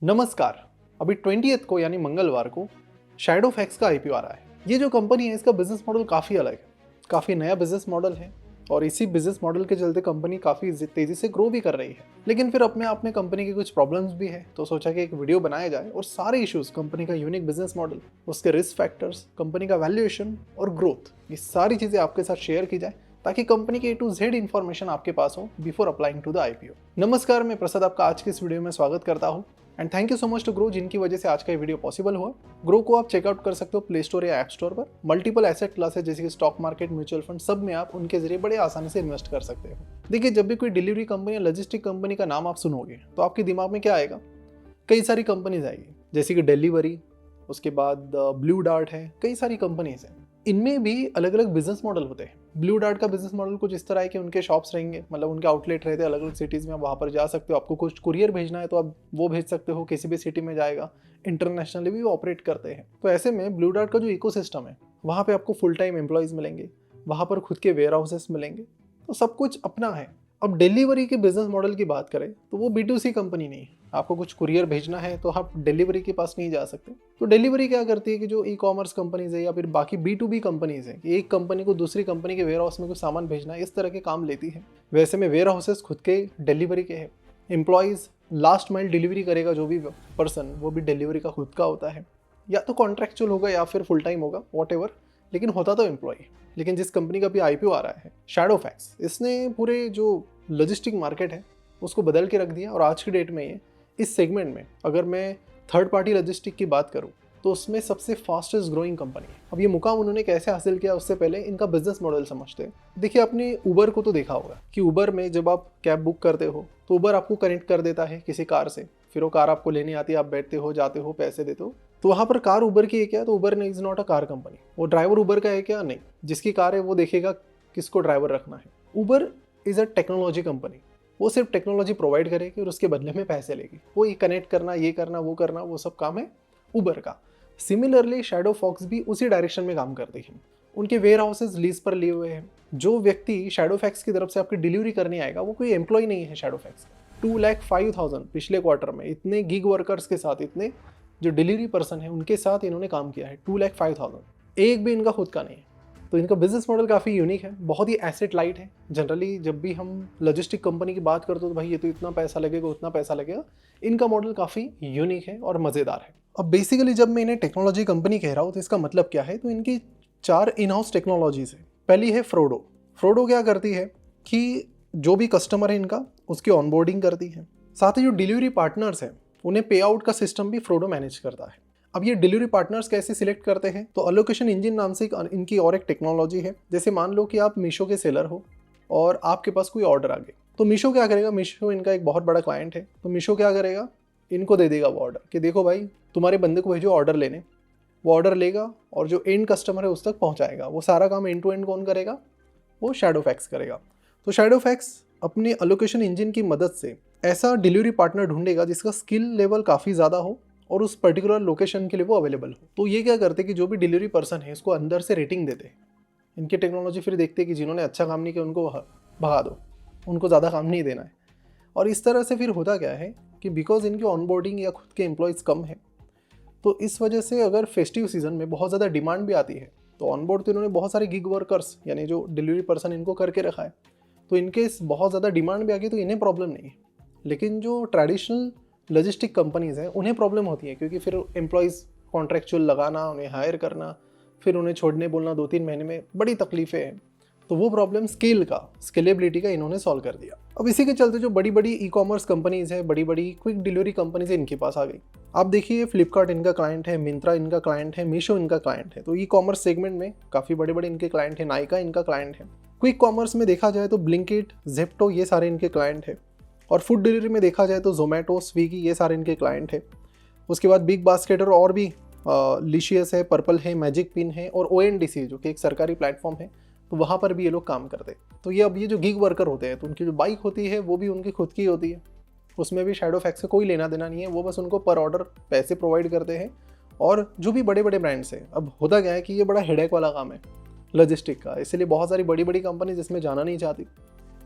नमस्कार। अभी 20th को यानी मंगलवार को शैडोफैक्स का आईपीओ आ रहा है। ये जो कंपनी है इसका बिजनेस मॉडल काफ़ी अलग है, काफ़ी नया बिजनेस मॉडल है और इसी बिजनेस मॉडल के चलते कंपनी काफ़ी तेज़ी से ग्रो भी कर रही है। लेकिन फिर अपने आप में कंपनी की कुछ प्रॉब्लम्स भी है, तो सोचा कि एक वीडियो बनाया जाए और सारे इश्यूज़, कंपनी का यूनिक बिजनेस मॉडल, उसके रिस्क फैक्टर्स, कंपनी का वैल्यूएशन और ग्रोथ, ये सारी चीज़ें आपके साथ शेयर की जाए ताकि कंपनी की A to Z इन्फॉर्मेशन आपके पास हो before applying to the IPO. नमस्कार, मैं प्रसाद आपका आज के इस वीडियो में स्वागत करता हूं and thank you so much to Groww, जिनकी वजह से आज का ये वीडियो पॉसिबल हुआ। ग्रो को आप चेकआउट कर सकते हो प्ले स्टोर या ऐप स्टोर पर। मल्टीपल एसेट क्लासेस जैसे कि स्टॉक मार्केट, म्यूचुअल फंड, सब में आप उनके जरिए बड़े आसानी से इन्वेस्ट कर सकते हो। देखिए, जब भी कोई डिलीवरी कंपनी या लॉजिस्टिक कंपनी का नाम आप सुनोगे तो आपके दिमाग में क्या आएगा? कई सारी कंपनीज आएगी, जैसे कि डिलीवरी, उसके बाद ब्लू डार्ट है, कई सारी कंपनीज हैं। इनमें भी अलग अलग बिजनेस मॉडल होते हैं। ब्लू डार्ट का बिजनेस मॉडल कुछ इस तरह है कि उनके शॉप्स रहेंगे, मतलब उनके आउटलेट रहते हैं अलग अलग सिटीज़ में, आप वहाँ पर जा सकते हो। आपको कुछ कुरियर भेजना है तो आप वो भेज सकते हो, किसी भी सिटी में जाएगा। इंटरनेशनली भी वो ऑपरेट करते हैं। तो ऐसे में ब्लू डार्ट का जो इकोसिस्टम है, वहाँ पे आपको फुल टाइम एम्प्लॉयज़ मिलेंगे, वहाँ पर खुद के वेयर हाउसेस मिलेंगे, तो सब कुछ अपना है। अब डिलीवरी के बिजनेस मॉडल की बात करें तो वो B2C कंपनी नहीं है। आपको कुछ कुरियर भेजना है तो आप डिलीवरी के पास नहीं जा सकते। तो डिलीवरी क्या करती है कि जो ई-कॉमर्स कंपनीज है या फिर बाकी B2B कंपनीज है, कि एक कंपनी को दूसरी कंपनी के वेयर हाउस में कुछ सामान भेजना है, इस तरह के काम लेती है। वैसे में वेयर हाउसेस खुद के डिलीवरी के हैं। एम्प्लॉयज़ लास्ट माइल डिलीवरी करेगा, जो भी पर्सन, वो भी डिलीवरी का खुद का होता है। या तो कॉन्ट्रैक्चुअल होगा या फिर फुल टाइम होगा, वॉट, लेकिन होता तो एम्प्लॉय। लेकिन जिस कंपनी का भी आईपीओ आ रहा है, शैडोफैक्स, इसने पूरे जो लॉजिस्टिक मार्केट है उसको बदल के रख दिया। और आज की डेट में ये इस सेगमेंट में, अगर मैं थर्ड पार्टी लॉजिस्टिक की बात करूं, तो उसमें सबसे फास्टेस्ट ग्रोइंग कंपनी है। अब ये मुकाम उन्होंने कैसे हासिल किया, उससे पहले इनका बिजनेस मॉडल समझते हैं। देखिए, आपने उबर को तो देखा होगा कि उबर में जब आप कैब बुक करते हो तो उबर आपको कनेक्ट कर देता है किसी कार से। फिर वो कार आपको लेने आती है, आप बैठते हो, जाते हो, पैसे देते हो। तो वहाँ पर कार उबर की है क्या? तो Uber is not a car company. वो ड्राइवर उबर का है क्या? नहीं। जिसकी कार है वो देखेगा किसको ड्राइवर रखना है। उबर इज़ अ टेक्नोलॉजी कंपनी। वो सिर्फ टेक्नोलॉजी प्रोवाइड करेगी और उसके बदले में पैसे लेगी। वो ये कनेक्ट करना, ये करना, वो सब काम है उबर का। सिमिलरली शैडोफॉक्स भी उसी डायरेक्शन में काम करती है। उनके वेयर हाउसेज लीज पर लिए हुए हैं। जो व्यक्ति शैडोफैक्स की तरफ से आपकी डिलीवरी करने आएगा वो कोई एम्प्लॉय नहीं है शैडोफैक्स का। 2,05,000 पिछले क्वार्टर में इतने गिग वर्कर्स के साथ, इतने जो डिलीवरी पर्सन है उनके साथ इन्होंने काम किया है। 2,05,000, एक भी इनका खुद का नहीं है। तो इनका बिजनेस मॉडल काफ़ी यूनिक है, बहुत ही एसेट लाइट है। जनरली जब भी हम लॉजिस्टिक कंपनी की बात करते हो तो भाई ये तो इतना पैसा लगेगा, उतना पैसा लगेगा। इनका मॉडल काफ़ी यूनिक है और मज़ेदार है। अब बेसिकली जब मैं इन्हें टेक्नोलॉजी कंपनी कह रहा हूँ तो इसका मतलब क्या है? तो इनकी 4 इन हाउस टेक्नोलॉजीज है। पहली है फ्रोडो। फ्रोडो क्या करती है कि जो भी कस्टमर है इनका, उसकी ऑनबोर्डिंग करती है। साथ ही जो डिलीवरी पार्टनर्स हैं उन्हें पे आउट का सिस्टम भी फ्रोडो मैनेज करता है। अब ये डिलीवरी पार्टनर्स कैसे सिलेक्ट करते हैं? तो अलोकेशन इंजन नाम से इनकी और एक टेक्नोलॉजी है। जैसे मान लो कि आप मीशो के सेलर हो और आपके पास कोई ऑर्डर आ गया, तो मीशो क्या करेगा? मीशो इनका एक बहुत बड़ा क्लाइंट है, तो मीशो क्या करेगा? इनको दे देगा वो ऑर्डर कि देखो भाई, तुम्हारे बंदे को भेजो ऑर्डर लेने। वो ऑर्डर लेगा और जो एंड कस्टमर है उस तक पहुंचाएगा। वो सारा काम एंड टू एंड कौन करेगा? वो शैडोफैक्स करेगा। तो शैडोफैक्स अपने अलोकेशन इंजन की मदद से ऐसा डिलीवरी पार्टनर ढूंढेगा जिसका स्किल लेवल काफ़ी ज़्यादा हो और उस पर्टिकुलर लोकेशन के लिए वो अवेलेबल हो। तो ये क्या करते हैं कि जो भी डिलीवरी पर्सन है इसको अंदर से रेटिंग देते हैं। इनकी टेक्नोलॉजी फिर देखते हैं कि जिन्होंने अच्छा काम नहीं किया उनको भगा दो, उनको ज़्यादा काम नहीं देना है। और इस तरह से फिर होता क्या है कि बिकॉज इनकी ऑनबोर्डिंग या खुद के एम्प्लॉयज़ कम है, तो इस वजह से अगर फेस्टिव सीजन में बहुत ज़्यादा डिमांड भी आती है, तो ऑनबोर्ड तो इन्होंने बहुत सारे गिग वर्कर्स यानी जो डिलीवरी पर्सन इनको करके रखा है, तो इनके बहुत ज़्यादा डिमांड भी आ गई तो इन्हें प्रॉब्लम नहीं है। लेकिन जो ट्रेडिशनल लॉजिस्टिक कंपनीज हैं उन्हें प्रॉब्लम होती है, क्योंकि फिर एम्प्लॉयज़ कॉन्ट्रैक्चुअल लगाना, उन्हें हायर करना, फिर उन्हें छोड़ने बोलना 2-3 महीने में, बड़ी तकलीफ़ें हैं। तो वो प्रॉब्लम स्केलेबिलिटी का इन्होंने सॉल्व कर दिया। अब इसी के चलते जो बड़ी बड़ी ई-कॉमर्स कंपनीज है, बड़ी बड़ी क्विक डिलीवरी कंपनीज इनके पास आ गई। आप देखिए, फ्लिपकार्ट इनका क्लाइंट है, मिंत्रा इनका क्लाइंट है, मीशो इनका क्लाइंट है। तो ई कॉमर्स सेगमेंट में काफ़ी बड़े बड़े इनके क्लाइंट हैं। नायका इनका क्लाइंट है। क्विक कॉमर्स में देखा जाए तो ब्लिंकिट, जेप्टो, ये सारे इनके क्लाइंट है। और फूड डिलीवरी में देखा जाए तो जोमेटो, स्विगी, ये सारे इनके क्लाइंट है। उसके बाद बिग बास्केट और भी लिशियस है, पर्पल है, मैजिक पिन है और ONDC जो कि एक सरकारी प्लेटफॉर्म है, तो वहाँ पर भी ये लोग काम करते हैं। तो ये अब ये जो गिग वर्कर होते हैं तो उनकी जो बाइक होती है वो भी उनकी खुद की होती है। उसमें भी शैडोफैक्स से कोई लेना देना नहीं है। वो बस उनको पर ऑर्डर पैसे प्रोवाइड करते हैं। और जो भी बड़े बड़े ब्रांड्स हैं, अब होता क्या है कि ये बड़ा हेडेक वाला काम है लॉजिस्टिक का, इसलिए बहुत सारी बड़ी बड़ी कंपनीज इसमें जाना नहीं चाहती।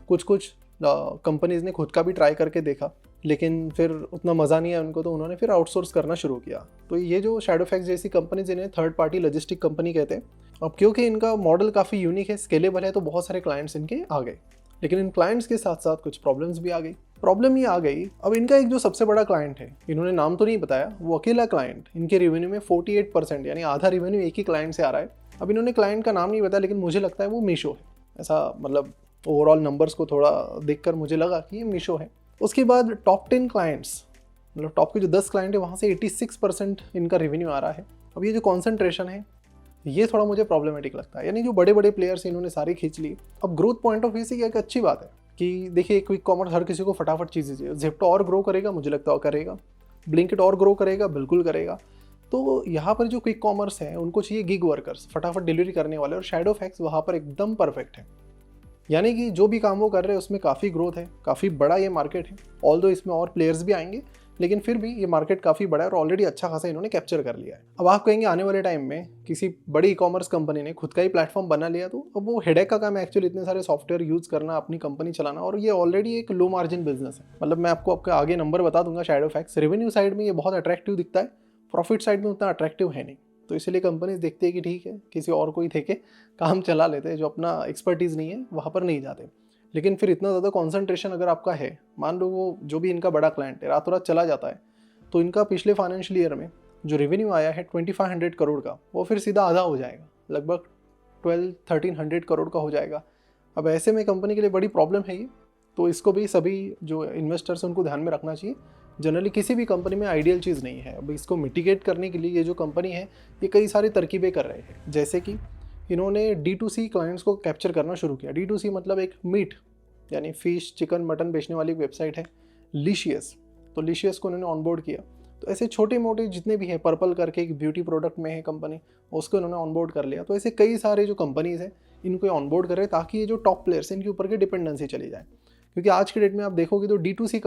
कुछ कंपनीज ने खुद का भी ट्राई करके देखा, लेकिन फिर उतना मज़ा नहीं आया उनको, तो उन्होंने फिर आउटसोर्स करना शुरू किया। तो ये जो शैडोफैक्स जैसी कंपनीज, इन्हें थर्ड पार्टी लॉजिस्टिक कंपनी कहते हैं। अब क्योंकि इनका मॉडल काफ़ी यूनिक है, स्केलेबल है, तो बहुत सारे क्लाइंट्स इनके आ गए। लेकिन इन क्लाइंट्स के साथ साथ कुछ प्रॉब्लम्स भी आ गई। प्रॉब्लम ये आ गई, अब इनका एक जो सबसे बड़ा क्लाइंट है, इन्होंने नाम तो नहीं बताया, वो अकेला क्लाइंट इनके रेवेन्यू में 48%, यानी आधा रेवेन्यू एक ही क्लाइंट से आ रहा है। अब इन्होंने क्लाइंट का नाम नहीं बताया, लेकिन मुझे लगता है वो मीशो है। ऐसा मतलब ओवरऑल नंबर्स को थोड़ा देखकर मुझे लगा कि ये मीशो है। उसके बाद टॉप 10 क्लाइंट्स, मतलब टॉप के जो 10 क्लाइंट है, वहाँ से 86% इनका रेवेन्यू आ रहा है। अब ये जो कॉन्सेंट्रेशन है, ये थोड़ा मुझे प्रॉब्लमेटिक लगता है, यानी जो बड़े बड़े प्लेयर्स इन्होंने सारे खींच लिए। अब ग्रोथ पॉइंट ऑफ व्यू से क्या एक अच्छी बात है कि देखिए, क्विक कॉमर्स हर किसी को फटाफट चीज़ें चाहिए। ज़ेप्टो और ग्रो करेगा, मुझे लगता है करेगा। ब्लिंकिट और ग्रो करेगा, बिल्कुल करेगा। तो यहाँ पर जो क्विक कॉमर्स है, उनको चाहिए गिग वर्कर्स, फटाफट डिलीवरी करने वाले, और शैडोफैक्स वहाँ पर एकदम परफेक्ट है। यानी कि जो भी काम वो कर रहे हैं उसमें काफ़ी ग्रोथ है, काफ़ी बड़ा ये मार्केट है। ऑल्दो इसमें और प्लेयर्स भी आएंगे, लेकिन फिर भी ये मार्केट काफ़ी बड़ा है और ऑलरेडी अच्छा खासा इन्होंने कैप्चर कर लिया है। अब आप कहेंगे आने वाले टाइम में किसी बड़ी ई कॉमर्स कंपनी ने खुद का ही प्लेटफॉर्म बना लिया, तो अब वो हेडेक का काम है एक्चुअली, इतने सारे सॉफ्टवेयर यूज़ करना, अपनी कंपनी चलाना, और ये ऑलरेडी एक लो मार्जिन बिजनेस है। मतलब मैं आपको आपके आगे नंबर बता दूंगा। शैडोफैक्स रेवेन्यू साइड में ये बहुत अट्रैक्टिव दिखता है, प्रॉफिट साइड में उतना अट्रैक्टिव है नहीं। तो इसलिए कंपनीज देखती है कि ठीक है, किसी और को ही देके काम चला लेते हैं, जो अपना एक्सपर्टीज़ नहीं है वहाँ पर नहीं जाते। लेकिन फिर इतना ज़्यादा कॉन्सेंट्रेशन अगर आपका है, मान लो वो जो भी इनका बड़ा क्लाइंट है रातों रात चला जाता है, तो इनका पिछले फाइनेंशियल ईयर में जो रेवेन्यू आया है 2500 करोड़ का, वो फिर सीधा आधा हो जाएगा, लगभग 1200-1300 करोड़ का हो जाएगा। अब ऐसे में कंपनी के लिए बड़ी प्रॉब्लम है ये। तो इसको भी सभी जो इन्वेस्टर्स हैं उनको ध्यान में रखना चाहिए। जनरली किसी भी कंपनी में आइडियल चीज़ नहीं है। अब इसको मिटिगेट करने के लिए ये जो कंपनी है, ये कई सारी तरकीबें कर रहे हैं। जैसे कि इन्होंने D2C क्लाइंट्स को कैप्चर करना शुरू किया। D2C मतलब एक मीट, यानी फिश, चिकन, मटन बेचने वाली वेबसाइट है लिशियस। तो लिशियस को उन्होंने ऑनबोर्ड किया। तो ऐसे छोटे मोटे जितने भी हैं, पर्पल करके एक ब्यूटी प्रोडक्ट में है कंपनी, उसको इन्होंने ऑनबोर्ड कर लिया। तो ऐसे कई सारे जो कंपनीज हैं, इनको ऑनबोर्ड कर रहे हैं, ताकि ये जो टॉप प्लेयर्स हैं इनके ऊपर की डिपेंडेंसी चली जाए। क्योंकि आज के डेट में आप देखोगे तो D2C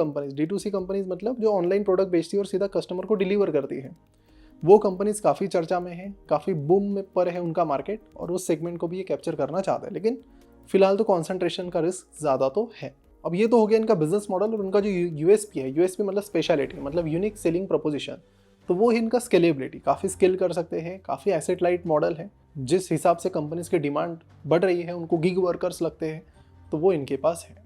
कंपनीज मतलब जो ऑनलाइन प्रोडक्ट बेचती है और सीधा कस्टमर को डिलीवर करती है, वो कंपनीज काफ़ी चर्चा में है, काफ़ी बूम में पर है उनका मार्केट, और उस सेगमेंट को भी ये कैप्चर करना चाहते हैं। लेकिन फिलहाल तो कॉन्सेंट्रेशन का रिस्क ज़्यादा तो है। अब ये तो हो गया इनका बिजनेस मॉडल और उनका जो यूएसपी है। यूएसपी मतलब स्पेशलिटी, मतलब यूनिक सेलिंग प्रोपोजिशन। तो वो है इनका स्केलेबिलिटी, काफ़ी स्केल कर सकते हैं, काफ़ी एसेट लाइट मॉडल है। जिस हिसाब से कंपनीज की डिमांड बढ़ रही है, उनको गिग वर्कर्स लगते हैं, तो वो इनके पास है,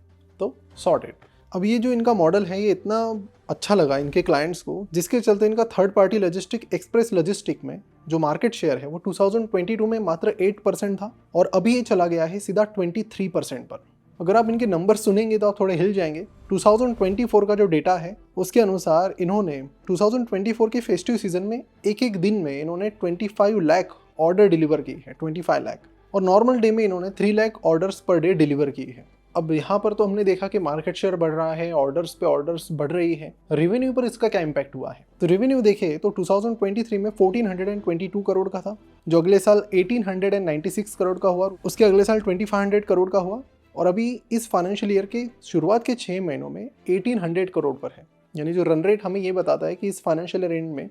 तो सॉर्टेड। अब ये जो इनका मॉडल है, ये इतना अच्छा लगा इनके क्लाइंट्स को, जिसके चलते इनका third party logistic, express logistic में जो मार्केट शेयर है वो 2022 में मात्र 8% था, और अभी ये चला गया है सीधा 23% पर। अगर आप इनके नंबर सुनेंगे तो आप थोड़े हिल जाएंगे। 2024 का जो डेटा है उसके अनुसार इन्होंने 2024 के फेस्टिव सीजन में एक एक दिन में इन्होंने 25 लाख ऑर्डर डिलीवर की है, 25 लाख, और नॉर्मल डे में इन्होंने 3 lakh orders per day deliver की है। अब यहाँ पर तो हमने देखा कि मार्केट शेयर बढ़ रहा है, ऑर्डर्स पे ऑर्डर्स बढ़ रही है। रेवेन्यू पर इसका क्या इम्पैक्ट हुआ है? तो रेवेन्यू देखें तो 2023 में 1422 करोड़ का था, जो अगले साल 1896 करोड़ का हुआ, उसके अगले साल 2500 करोड़ का हुआ, और अभी इस फाइनेंशियल ईयर के शुरुआत के 6 महीनों में 1800 करोड़ पर है। यानी जो रन रेट हमें ये बताता है कि इस फाइनेंशियल ईयर एंड में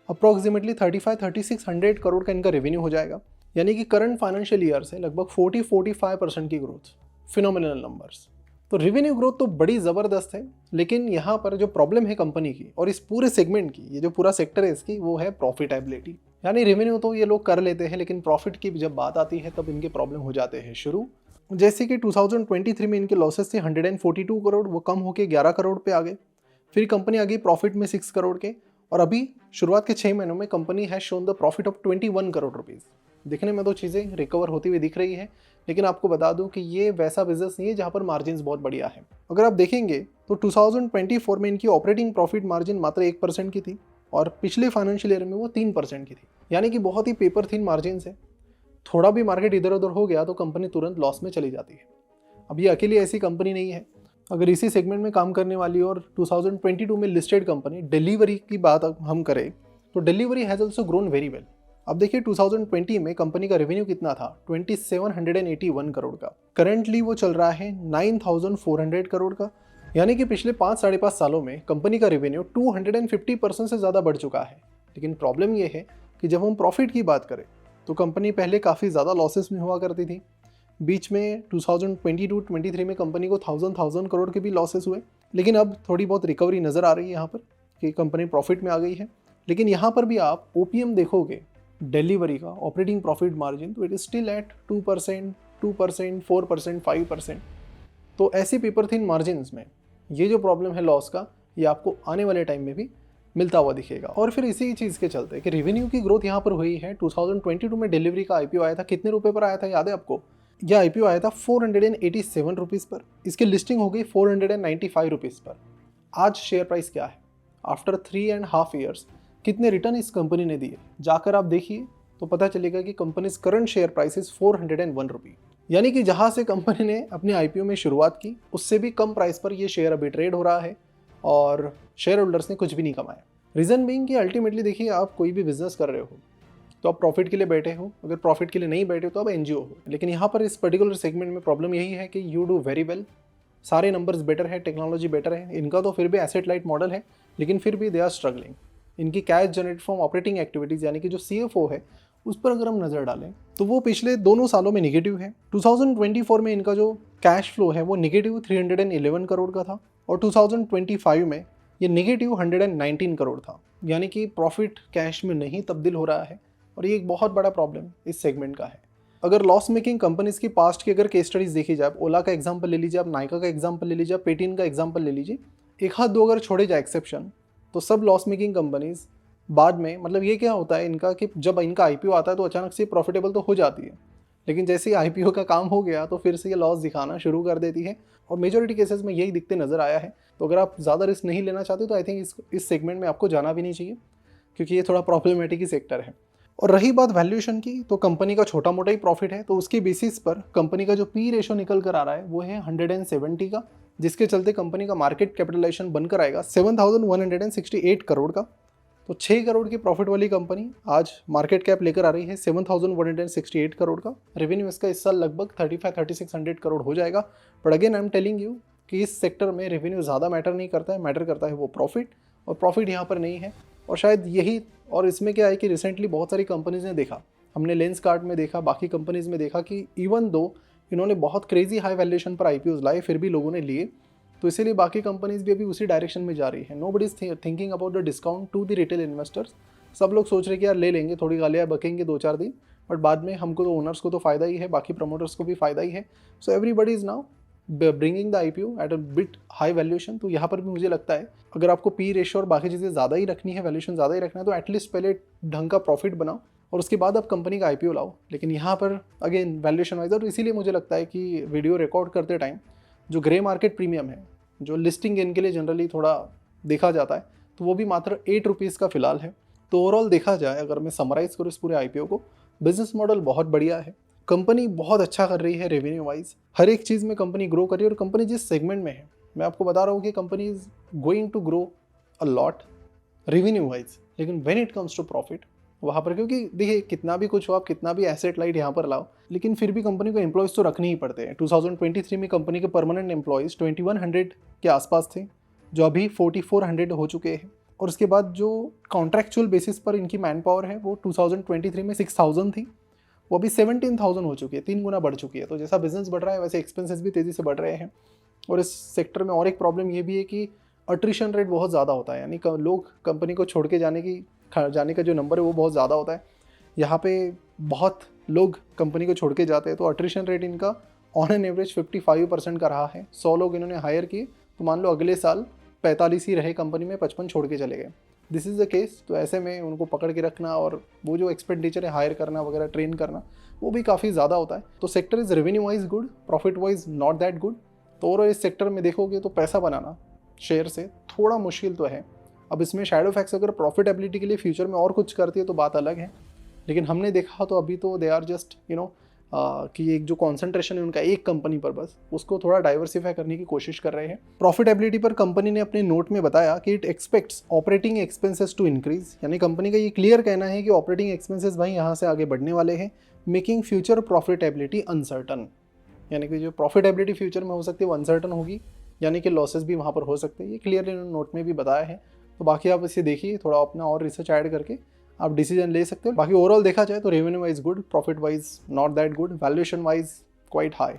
अप्रॉक्सीमेटली 35-3600 करोड़ का इनका रेवेन्यू हो जाएगा। यानी कि करंट फाइनेंशियल ईयर से लगभग 40-45% की ग्रोथ, फिनोमिनल नंबर्स। तो रेवेन्यू ग्रोथ तो बड़ी ज़बरदस्त है, लेकिन यहाँ पर जो प्रॉब्लम है कंपनी की और इस पूरे सेगमेंट की, ये जो पूरा सेक्टर है इसकी, वो है प्रॉफिटेबिलिटी। यानी रेवेन्यू तो ये लोग कर लेते हैं, लेकिन प्रॉफिट की जब बात आती है तब इनके प्रॉब्लम हो जाते हैं शुरू। जैसे कि 2023 में इनके लॉसेस थे 142 करोड़, वो कम होकर 11 करोड़ पे आ गए। फिर कंपनी आ गई प्रॉफिट में 6 करोड़ के, और अभी शुरुआत के 6 महीनों में company has shown the profit of 21 crore rupees. दिखने में तो चीज़ें रिकवर होती हुई दिख रही है, लेकिन आपको बता दूं कि ये वैसा बिजनेस नहीं है जहां पर मार्जिन्स बहुत बढ़िया है। अगर आप देखेंगे तो 2024 में इनकी ऑपरेटिंग प्रॉफिट मार्जिन मात्र 1% की थी, और पिछले फाइनेंशियल ईयर में वो 3% की थी। यानी कि बहुत ही पेपर थिन मार्जिन है। थोड़ा भी मार्केट इधर उधर हो गया तो कंपनी तुरंत लॉस में चली जाती है। अब ये अकेली ऐसी कंपनी नहीं है। अगर इसी सेगमेंट में काम करने वाली और 2022 में लिस्टेड कंपनी डिलीवरी की बात हम करें तो delivery has also grown very well. अब देखिए 2020 में कंपनी का रेवेन्यू कितना था, 2781 करोड़ का। करेंटली वो चल रहा है 9400 करोड़ का। यानी कि पिछले 5-5.5 सालों में कंपनी का रेवेन्यू 250% से ज़्यादा बढ़ चुका है। लेकिन प्रॉब्लम ये है कि जब हम प्रॉफिट की बात करें तो कंपनी पहले काफ़ी ज़्यादा लॉसेस में हुआ करती थी। बीच में 2022-23 में कंपनी को 1000 करोड़ के भी लॉसेस हुए, लेकिन अब थोड़ी बहुत रिकवरी नज़र आ रही है यहाँ पर कि कंपनी प्रॉफिट में आ गई है। लेकिन यहाँ पर भी आप ओपीएम देखोगे डिलीवरी का ऑपरेटिंग प्रॉफिट मार्जिन, तो इट इज स्टिल एट 2%, 2%, 4%, 5%। तो ऐसे पेपर थिन मार्जिन में ये जो प्रॉब्लम है लॉस का, ये आपको आने वाले टाइम में भी मिलता हुआ दिखेगा। और फिर इसी चीज़ के चलते कि रेवेन्यू की ग्रोथ यहाँ पर हुई है। 2022 में डिलीवरी का आईपीओ आया था, कितने रुपए पर आया था याद है आपको? यह आईपीओ आया था 487 रुपीज़ पर, इसकी लिस्टिंग हो गई 495 रुपीज़ पर। आज शेयर प्राइस क्या है? आफ्टर 3.5 ईयर्स कितने रिटर्न इस कंपनी ने दिए, जाकर आप देखिए तो पता चलेगा कि company current share price is 401 रुपी। यानी कि जहां से कंपनी ने अपने आईपीओ में शुरुआत की उससे भी कम प्राइस पर यह शेयर अभी ट्रेड हो रहा है और शेयर होल्डर्स ने कुछ भी नहीं कमाया। रीजन बीइंग कि अल्टीमेटली देखिए, आप कोई भी बिजनेस कर रहे हो तो आप प्रॉफिट के लिए बैठे हो, अगर प्रॉफिट के लिए नहीं बैठे हो तो आप एनजीओ हो। लेकिन यहाँ पर इस पर्टिकुलर सेगमेंट में प्रॉब्लम यही है कि यू डू वेरी वेल, सारे नंबर्स बेटर है, टेक्नोलॉजी बेटर है, इनका तो फिर भी एसेट लाइट मॉडल है, लेकिन फिर भी दे आर स्ट्रगलिंग। इनकी cash generate from operating activities यानी कि जो सीएफओ है उस पर अगर हम नज़र डालें तो वो पिछले दोनों सालों में निगेटिव है। 2024 में इनका जो कैश फ्लो है वो निगेटिव 311 करोड़ का था और 2025 में ये निगेटिव 119 करोड़ था। यानी कि प्रॉफिट कैश में नहीं तब्दील हो रहा है और ये एक बहुत बड़ा प्रॉब्लम इस सेगमेंट का है। अगर लॉस मेकिंग कंपनीज की पास्ट की अगर केस स्टडीज देखी जाए, ओला का एग्जांपल ले लीजिए, आप नाइका का एग्जांपल ले लीजिए, पेटीएम का एग्जांपल ले लीजिए, एक हाथ दो अगर छोड़े जाए एक्सेप्शन, तो सब लॉस मेकिंग कंपनीज बाद में, मतलब ये क्या होता है इनका कि जब इनका आईपीओ आता है तो अचानक से प्रॉफिटेबल तो हो जाती है, लेकिन जैसे ही आईपीओ का काम हो गया तो फिर से ये लॉस दिखाना शुरू कर देती है और मेजोरिटी केसेस में यही दिखते नजर आया है। तो अगर आप ज़्यादा रिस्क नहीं लेना चाहते तो आई थिंक इस सेगमेंट में आपको जाना भी नहीं चाहिए, क्योंकि ये थोड़ा प्रॉब्लमेटिक ही सेक्टर है। और रही बात वैल्यूएशन की, तो कंपनी का छोटा मोटा ही प्रॉफिट है, तो उसके बेसिस पर कंपनी का जो पी रेशो निकल कर आ रहा है वो है 170 का, जिसके चलते कंपनी का मार्केट कैपिटलाइजेशन बनकर आएगा 7,168 करोड़ का। तो 6 करोड़ की प्रॉफिट वाली कंपनी आज मार्केट कैप लेकर आ रही है 7,168 करोड़ का। रेवेन्यू इसका इस साल लगभग 35-3600 करोड़ हो जाएगा। But again I am telling you कि इस सेक्टर में रेवेन्यू ज़्यादा मैटर नहीं करता है, मैटर करता है वो प्रॉफिट, और प्रॉफिट यहाँ पर नहीं है। और शायद यही, और इसमें क्या है कि रिसेंटली बहुत सारी कंपनीज ने देखा, हमने लेंस कार्ड में देखा, बाकी कंपनीज में देखा कि इवन दो इन्होंने बहुत क्रेजी हाई वैल्यूएशन पर आईपीओज लाए फिर भी लोगों ने लिए, तो इसीलिए बाकी कंपनीज भी अभी उसी डायरेक्शन में जा रही है। Nobody is thinking about the discount to the retail investors. सब लोग सोच रहे कि यार ले लेंगे, थोड़ी गालियाँ बकेंगे 2-4 दिन, बट बाद में हमको तो ओनर्स को तो फ़ायदा ही है, बाकी प्रमोटर्स को भी फ़ायदा ही है। So everybody is now bringing the IPO at a bit high valuation. तो यहाँ पर भी मुझे लगता है अगर आपको पी रेशियो और बाकी चीज़ें ज़्यादा ही रखनी है, वैल्यूएशन ज़्यादा ही रखना है, तो एटलीस्ट पहले ढंग का प्रॉफिट बनाओ और उसके बाद आप कंपनी का आईपीओ लाओ। लेकिन यहाँ पर अगेन वैल्यूएशन वाइज, और इसीलिए मुझे लगता है कि वीडियो रिकॉर्ड करते टाइम जो ग्रे मार्केट प्रीमियम है, जो लिस्टिंग गेन के लिए जनरली थोड़ा देखा जाता है, तो वो भी मात्र 8 रुपीज़ का फिलहाल है। तो ओवरऑल देखा जाए, अगर मैं समराइज़ करूँ इस पूरे आईपीओ को, बिजनेस मॉडल बहुत बढ़िया है, कंपनी बहुत अच्छा कर रही है रेवेन्यू वाइज, हर एक चीज़ में कंपनी ग्रो कर रही है। और कंपनी जिस सेगमेंट में है, मैं आपको बता रहा हूँ कि company is going to grow a lot revenue wise, लेकिन when it comes to profit वहाँ पर, क्योंकि देखिए कितना भी कुछ हो, आप कितना भी एसेट लाइट यहाँ पर लाओ, लेकिन फिर भी कंपनी को एम्प्लॉयज़ तो रखने ही पड़ते हैं। 2023 में कंपनी के परमानेंट एम्प्लॉयज़ 2100 के आसपास थे, जो अभी 4400 हो चुके हैं। और उसके बाद जो कॉन्ट्रैक्चुअल बेसिस पर इनकी मैन पावर है वो 2023 में 6000 थी, वो अभी 17,000 हो चुकी है, 3 गुना बढ़ चुकी है। तो जैसा बिजनेस बढ़ रहा है वैसे एक्सपेंसेस भी तेज़ी से बढ़ रहे हैं। और इस सेक्टर में और एक प्रॉब्लम ये भी है कि अट्रिशन रेट बहुत ज़्यादा होता है, यानी लोग कंपनी को छोड़ के जाने का जो नंबर है वो बहुत ज़्यादा होता है। यहाँ पे बहुत लोग कंपनी को छोड़ के जाते हैं, तो अट्रिशन रेट इनका ऑन एन एवरेज 55% का रहा है। 100 लोग इन्होंने हायर किए, तो मान लो अगले साल 45 ही रहे कंपनी में, 55 छोड़ के चले गए। This is the case. तो ऐसे में उनको पकड़ के रखना और वो जो एक्सपेंडिचर है हायर करना वगैरह, ट्रेन करना, वो भी काफ़ी ज़्यादा होता है। तो sector is revenue wise good, profit wise not that good. तो और इस सेक्टर में देखोगे तो पैसा बनाना शेयर से थोड़ा मुश्किल तो है। अब इसमें शैडो फैक्स अगर प्रॉफिटेबिलिटी के लिए फ्यूचर में और कुछ करती है तो बात अलग है, लेकिन हमने देखा तो अभी तो दे आर जस्ट कि एक जो कॉन्सेंट्रेशन है उनका एक कंपनी पर, बस उसको थोड़ा डाइवर्सिफाई करने की कोशिश कर रहे हैं। प्रॉफिटेबिलिटी पर कंपनी ने अपने नोट में बताया कि it expects operating expenses to increase, यानी कंपनी का ये क्लियर कहना है कि ऑपरेटिंग एक्सपेंसेस भाई यहाँ से आगे बढ़ने वाले हैं, मेकिंग फ्यूचर प्रॉफिटेबिलिटी अनसर्टन, यानी कि जो प्रॉफिटेबिलिटी फ्यूचर में हो सकती है वो अनसर्टन होगी, यानी कि लॉसेस भी वहाँ पर हो सकते हैं। ये क्लियरली नोट में भी बताया है। तो बाकी आप इसे देखिए, थोड़ा अपना और रिसर्च ऐड करके आप डिसीजन ले सकते हो। बाकी ओवरऑल देखा जाए तो revenue wise good, profit wise not that good, valuation wise quite high.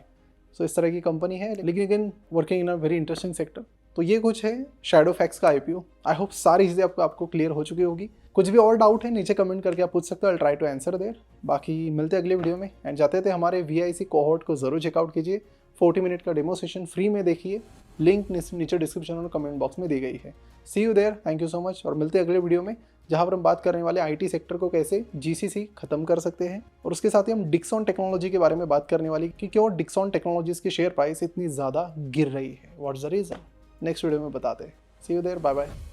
So इस तरह की कंपनी है, लेकिन again working in a very interesting sector. तो ये कुछ है शैडोफैक्स का IPO। आई होप सारी चीज़ें आपको क्लियर हो चुकी होगी। कुछ भी और डाउट है नीचे कमेंट करके आप पूछ सकते हो, I try to answer there. बाकी मिलते हैं अगले वीडियो में। एंड जाते थे हमारे VIC कोहॉर्ट को ज़रूर चेकआउट कीजिए। 40 मिनट का डेमो सेशन फ्री में देखिए, लिंक नीचे डिस्क्रिप्शन और कमेंट बॉक्स में दी गई है। See you there, thank you so much. और मिलते हैं अगले वीडियो में, जहाँ पर हम बात करने वाले IT सेक्टर को कैसे GCC खत्म कर सकते हैं, और उसके साथ ही हम डिक्सॉन टेक्नोलॉजी के बारे में बात करने वाली कि क्यों डिक्सॉन टेक्नोलॉजीज की शेयर प्राइस इतनी ज़्यादा गिर रही है, what's the reason. Next video में बताते हैं। सी यू देयर, बाय बाय।